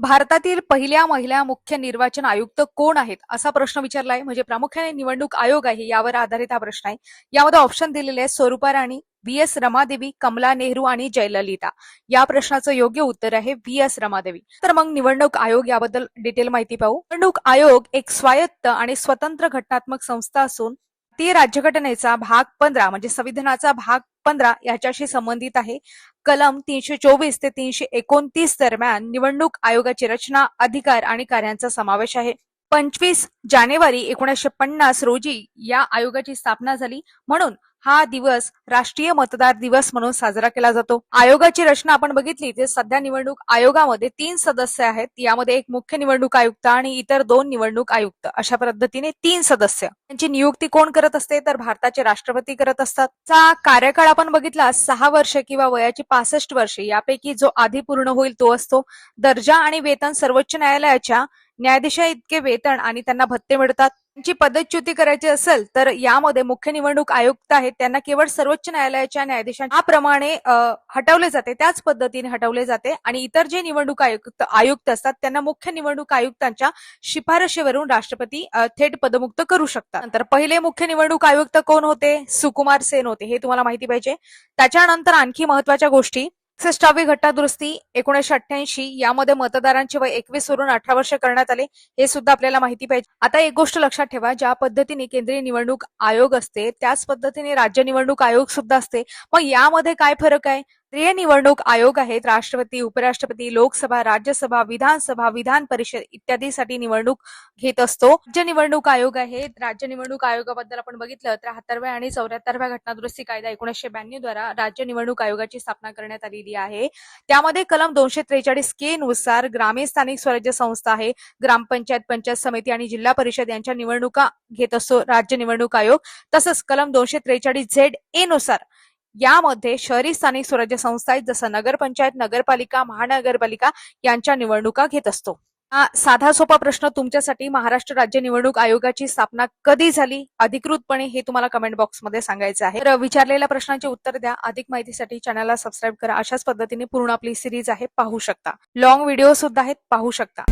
भारतातील पहिल्या महिला मुख्य निर्वाचन आयुक्त कोण आहेत असा प्रश्न विचारलाय. म्हणजे प्रामुख्याने निवडणूक आयोग आहे यावर आधारित हा प्रश्न आहे. यामध्ये ऑप्शन दिलेले आहेत स्वरूपा राणी, व्ही.एस. रमादेवी, कमला नेहरू आणि जयललिता. या प्रश्नाचं योग्य उत्तर आहे व्ही.एस. रमादेवी. तर मग निवडणूक आयोग याबद्दल डिटेल माहिती पाहू. निवडणूक आयोग एक स्वायत्त आणि स्वतंत्र घटनात्मक संस्था असून ती राज्यघटनेचा भाग 15 म्हणजे संविधानाचा भाग 15 याच्याशी संबंधित आहे. कलम 324 ते 329 दरम्यान निवडणूक आयोगाची रचना, अधिकार आणि कार्यांचा समावेश आहे. 25 जानेवारी 1950 रोजी या आयोगाची स्थापना झाली, म्हणून हा दिवस राष्ट्रीय मतदार दिवस म्हणून साजरा केला जातो. आयोगाची रचना आपण बघितली तर सध्या निवडणूक आयोगामध्ये 3 सदस्य आहेत. यामध्ये एक मुख्य निवडणूक आयुक्त आणि इतर 2 निवडणूक आयुक्त, अशा पद्धतीने 3 सदस्य. त्यांची नियुक्ती कोण करत असते तर भारताचे राष्ट्रपती करत असतात. चा कार्यकाळ आपण बघितला 6 वर्ष किंवा वयाची 65 वर्षे यापैकी जो आधी पूर्ण होईल तो असतो. दर्जा आणि वेतन सर्वोच्च न्यायालयाच्या न्यायाधीशा इतके वेतन आणि त्यांना भत्ते मिळतात. त्यांची पदच्युती करायची असेल तर यामध्ये मुख्य निवडणूक आयुक्त आहेत, त्यांना केवळ सर्वोच्च न्यायालयाच्या न्यायाधीशांप्रमाणे हटवले जाते, त्याच पद्धतीने हटवले जाते. आणि इतर जे निवडणूक आयुक्त असतात त्यांना मुख्य निवडणूक आयुक्तांच्या शिफारशीवरून राष्ट्रपती थेट पदमुक्त करू शकतात. नंतर पहिले मुख्य निवडणूक आयुक्त कोण होते? सुकुमार सेन होते. हे तुम्हाला माहिती पाहिजे. त्याच्यानंतर आणखी महत्वाच्या गोष्टी, 61वी घटनादुरुस्ती 1988 यामध्ये मतदारांचे वय 21 वरून 18 वर्ष करण्यात आले. हे सुद्धा आपल्याला माहिती पाहिजे. आता एक गोष्ट लक्षात ठेवा, ज्या पद्धतीने केंद्रीय निवडणूक आयोग असते त्याच पद्धतीने राज्य निवडणूक आयोग सुद्धा असते. मग यामध्ये काय फरक आहे? केंद्रीय निवडणूक आयोग आहेत राष्ट्रपती, उपराष्ट्रपती, लोकसभा, राज्यसभा, विधानसभा, विधान परिषद इत्यादीसाठी निवडणूक घेत असतो. राज्य निवडणूक आयोग आहे. राज्य निवडणूक आयोगाबद्दल आपण बघितलं तर 73व्या आणि 74व्या घटनादुरुस्ती कायदा 1992 द्वारा राज्य निवडणूक आयोगाची स्थापना करण्यात आलेली आहे. त्यामध्ये कलम 243 नुसार ग्रामीण स्थानिक स्वराज्य संस्था आहे, ग्रामपंचायत, पंचायत समिती आणि जिल्हा परिषद यांच्या निवडणुका घेत असतो राज्य निवडणूक आयोग. तसंच कलम 243 नुसार यामध्ये शहरी स्थानिक स्वराज्य संस्था आहेत, जसं नगरपंचायत, नगरपालिका, महानगरपालिका यांच्या निवडणुका घेत असतो. हा साधा सोपा प्रश्न तुमच्यासाठी, महाराष्ट्र राज्य निवडणूक आयोगाची स्थापना कधी झाली अधिकृतपणे हे तुम्हाला कमेंट बॉक्समध्ये सांगायचं आहे. तर विचारलेल्या प्रश्नांचे उत्तर द्या. अधिक माहितीसाठी चॅनलला सबस्क्राईब करा. अशाच पद्धतीने पूर्ण आपली सिरीज आहे, पाहू शकता. लॉंग व्हिडिओ सुद्धा आहेत, पाहू शकता.